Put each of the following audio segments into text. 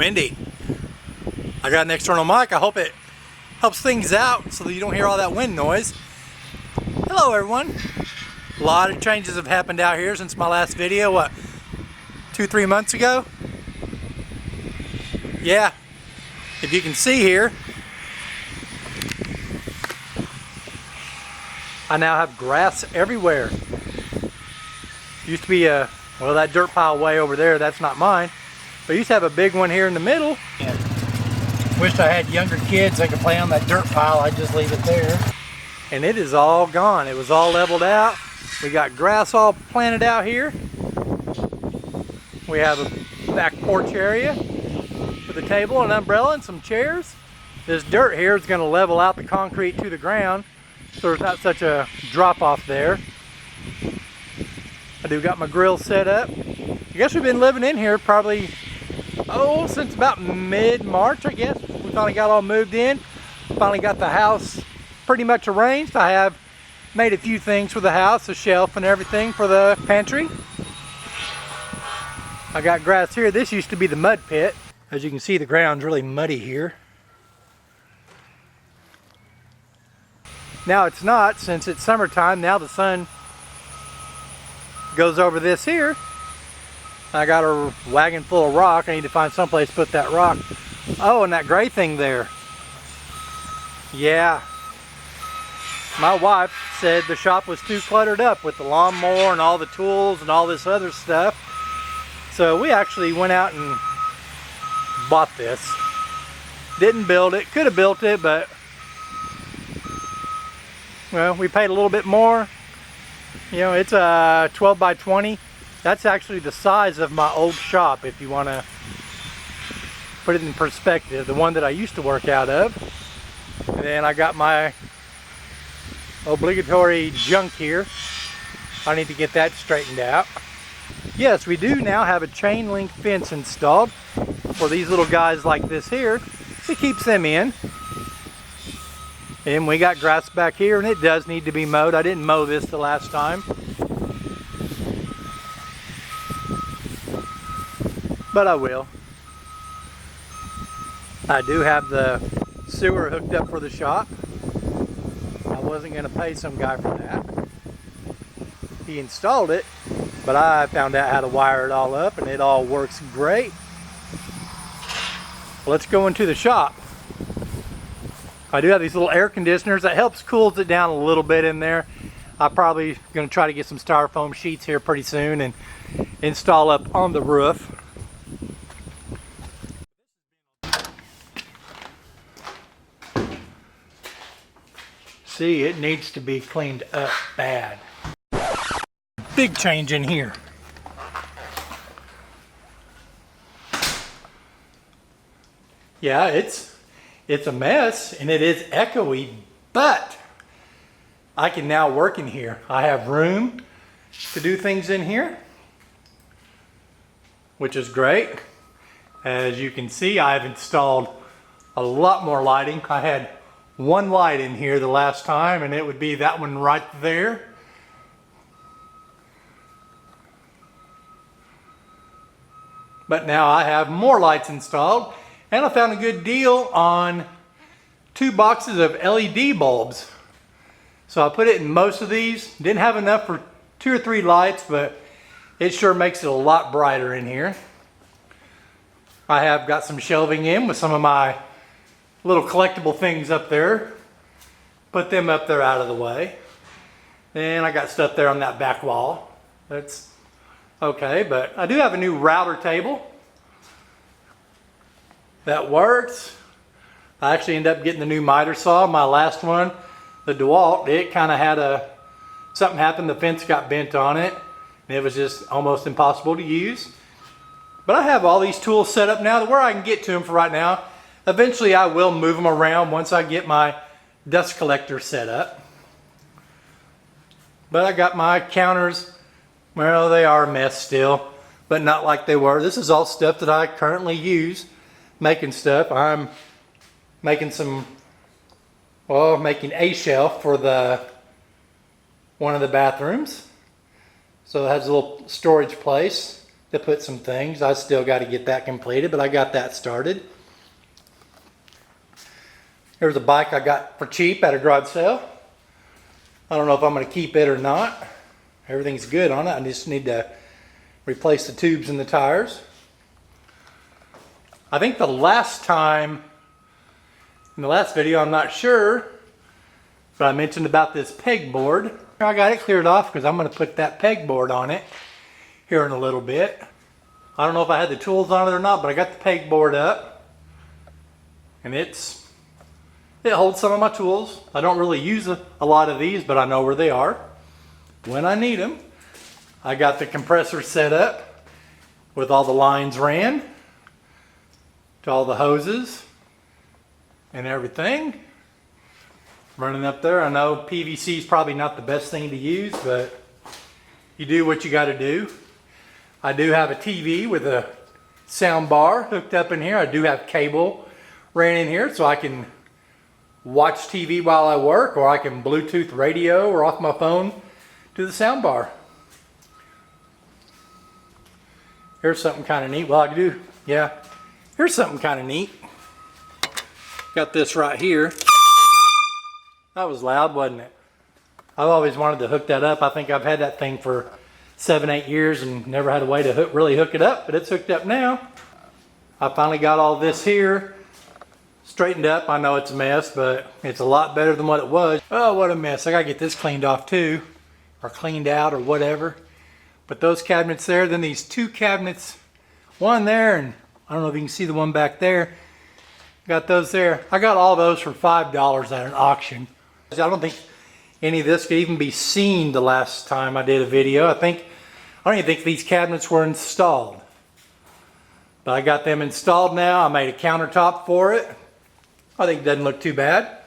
windy. I got an external mic. I hope it helps things out so that you don't hear all that wind noise. Hello everyone. A lot of changes have happened out here since my last video, what, 2-3 months ago? Yeah, if you can see here, I now have grass everywhere. Used to be well, that dirt pile way over there, that's not mine. But I used to have a big one here in the middle. And wished I had younger kids that could play on that dirt pile. I'd just leave it there. And it is all gone. It was all leveled out. We got grass all planted out here. We have a back porch area with a table, an umbrella, and some chairs. This dirt here is going to level out the concrete to the ground, so there's not such a drop off there. I do got my grill set up. I guess we've been living in here probably, since about mid-March, I guess. We finally got all moved in. Finally got the house pretty much arranged. I have made a few things for the house, a shelf and everything for the pantry. I got grass here. This used to be the mud pit. As you can see, the ground's really muddy here. Now it's not, since it's summertime. Now the sun goes over this here. I got a wagon full of rock. I need to find someplace to put that rock. Oh, and that gray thing there. Yeah. My wife said the shop was too cluttered up with the lawnmower and all the tools and all this other stuff. So we actually went out and bought this. Didn't build it. Could have built it, but well, we paid a little bit more. You know, it's a 12 by 20. That's actually the size of my old shop, if you want to put it in perspective. The one that I used to work out of. And then I got my obligatory junk here. I need to get that straightened out. Yes, we do now have a chain link fence installed for these little guys like this here. It keeps them in. And we got grass back here, and it does need to be mowed. I didn't mow this the last time, but I will. I do have the sewer hooked up for the shop. I wasn't going to pay some guy for that. He installed it, but I found out how to wire it all up, and it all works great. Let's go into the shop. I do have these little air conditioners. That helps cools it down a little bit in there. I'm probably going to try to get some styrofoam sheets here pretty soon and install up on the roof. See, it needs to be cleaned up bad. Big change in here. Yeah, it's a mess and it is echoey, but I can now work in here. I have room to do things in here, which is great. As you can see, I've installed a lot more lighting. I had one light in here the last time, and it would be that one right there. But now I have more lights installed. And I found a good deal on 2 boxes of LED bulbs. So I put it in most of these. Didn't have enough for 2 or 3 lights, but it sure makes it a lot brighter in here. I have got some shelving in with some of my little collectible things up there. Put them up there out of the way. And I got stuff there on that back wall. That's okay, but I do have a new router table. That works. I actually ended up getting the new miter saw. My last one, the DeWalt, it kind of had something happened. The fence got bent on it. And it was just almost impossible to use. But I have all these tools set up now to where I can get to them for right now. Eventually I will move them around once I get my dust collector set up. But I got my counters. Well, they are a mess still, but not like they were. This is all stuff that I currently use. Making stuff. I'm making making a shelf for one of the bathrooms. So it has a little storage place. to put some things. I still got to get that completed, but I got that started. Here's a bike I got for cheap at a garage sale. I don't know if I'm going to keep it or not. Everything's good on it. I just need to replace the tubes and the tires. I think the last time, in the last video, I'm not sure, but I mentioned about this pegboard. I got it cleared off because I'm going to put that pegboard on it here in a little bit. I don't know if I had the tools on it or not, but I got the pegboard up. And it holds some of my tools. I don't really use a lot of these, but I know where they are when I need them. I got the compressor set up with all the lines ran to all the hoses and everything. Running up there. I know PVC is probably not the best thing to use, but you do what you got to do. I do have a TV with a sound bar hooked up in here. I do have cable ran in here so I can watch TV while I work, or I can Bluetooth radio or off my phone to the sound bar. Here's something kind of neat. Well, I can do, yeah. Here's something kind of neat. Got this right here. That was loud, wasn't it? I've always wanted to hook that up. I think I've had that thing for 7-8 years and never had a way to really hook it up, but it's hooked up now. I finally got all this here straightened up. I know it's a mess, but it's a lot better than what it was. Oh, what a mess. I gotta get this cleaned off too, or cleaned out or whatever. But those cabinets there, then these two cabinets, one there, and I don't know if you can see the one back there. Got those there. I got all those for $5 at an auction. I don't think any of this could even be seen the last time I did a video. I don't even think these cabinets were installed. But I got them installed now. I made a countertop for it. I think it doesn't look too bad.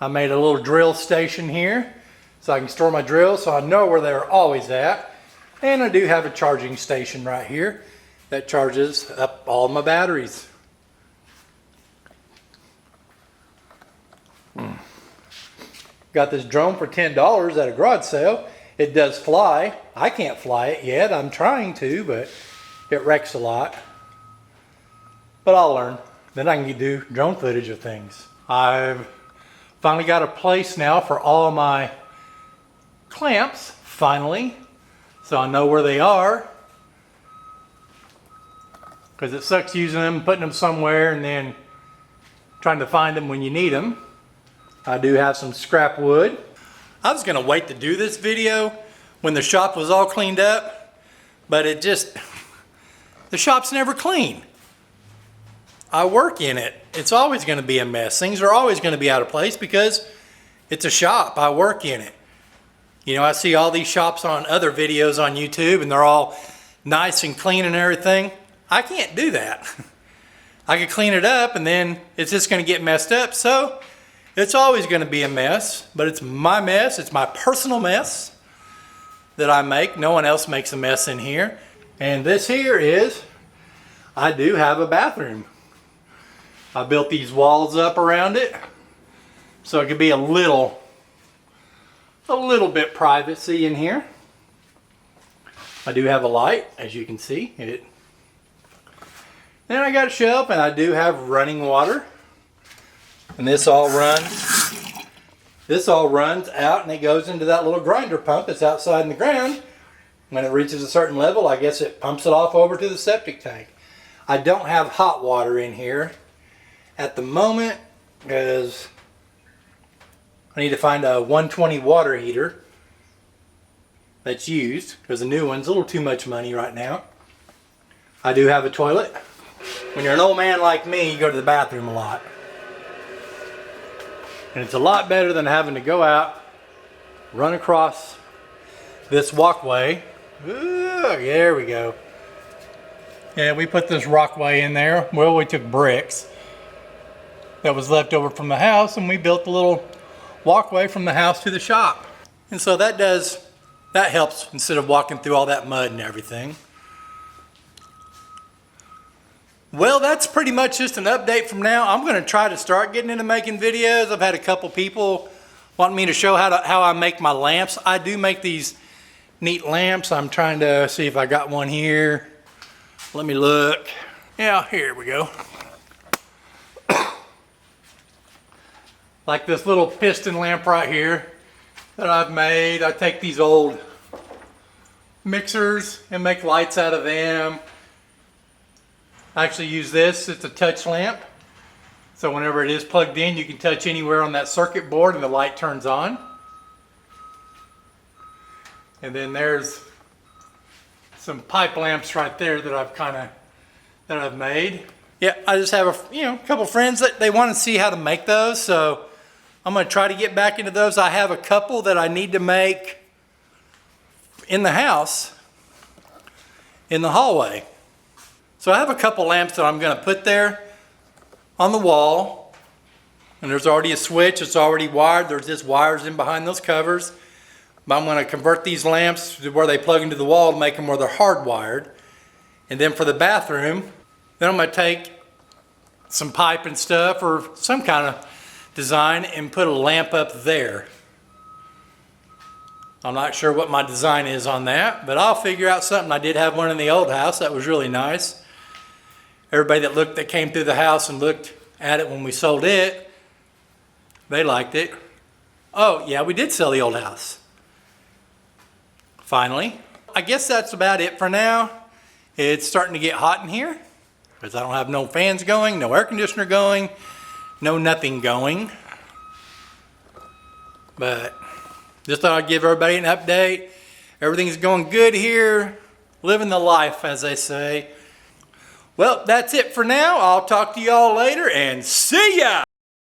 I made a little drill station here so I can store my drills so I know where they're always at. And I do have a charging station right here that charges up all my batteries. Got this drone for $10 at a garage sale. It does fly. I can't fly it yet. I'm trying to, but it wrecks a lot. But I'll learn. Then I can do drone footage of things. I've finally got a place now for all my clamps, finally. So I know where they are. Because it sucks using them, putting them somewhere, and then trying to find them when you need them. I do have some scrap wood. I was going to wait to do this video when the shop was all cleaned up, but the shop's never clean. I work in it. It's always going to be a mess. Things are always going to be out of place because it's a shop. I work in it. You know, I see all these shops on other videos on YouTube and they're all nice and clean and everything. I can't do that. I could clean it up and then it's just going to get messed up. So it's always going to be a mess, but it's my mess. It's my personal mess that I make. No one else makes a mess in here. And this here is, I do have a bathroom. I built these walls up around it so it could be a little bit privacy in here. I do have a light, as you can see. Then I got a shelf and I do have running water. And this all runs out and it goes into that little grinder pump that's outside in the ground. When it reaches a certain level, I guess it pumps it off over to the septic tank. I don't have hot water in here at the moment because I need to find a 120 water heater that's used because the new one's a little too much money right now. I do have a toilet. When you're an old man like me, you go to the bathroom a lot. And it's a lot better than having to go out, run across this walkway. Ooh, there we go. Yeah, we put this walkway in there. Well, we took bricks that was left over from the house and we built a little walkway from the house to the shop. And so that helps instead of walking through all that mud and everything. Well, that's pretty much just an update from now. I'm going to try to start getting into making videos. I've had a couple people want me to show how I make my lamps. I do make these neat lamps. I'm trying to see if I got one here. Let me look. Yeah, here we go. Like this little piston lamp right here that I've made. I take these old mixers and make lights out of them. I actually use this. It's a touch lamp. So whenever it is plugged in, you can touch anywhere on that circuit board and the light turns on. And then there's some pipe lamps right there that I've made. Yeah, I just have a couple friends that they want to see how to make those, so I'm going to try to get back into those. I have a couple that I need to make in the house, in the hallway. So I have a couple lamps that I'm going to put there on the wall, and there's already a switch. It's already wired. There's just wires in behind those covers. But I'm going to convert these lamps to where they plug into the wall to make them where they're hardwired. And then for the bathroom, then I'm going to take some pipe and stuff or some kind of design and put a lamp up there. I'm not sure what my design is on that, but I'll figure out something. I did have one in the old house that was really nice. Everybody that came through the house and looked at it when we sold it, they liked it. Oh yeah, we did sell the old house. Finally. I guess that's about it for now. It's starting to get hot in here because I don't have no fans going, no air conditioner going, no nothing going. But just thought I'd give everybody an update. Everything's going good here. Living the life, as they say. Well, that's it for now. I'll talk to y'all later and see ya!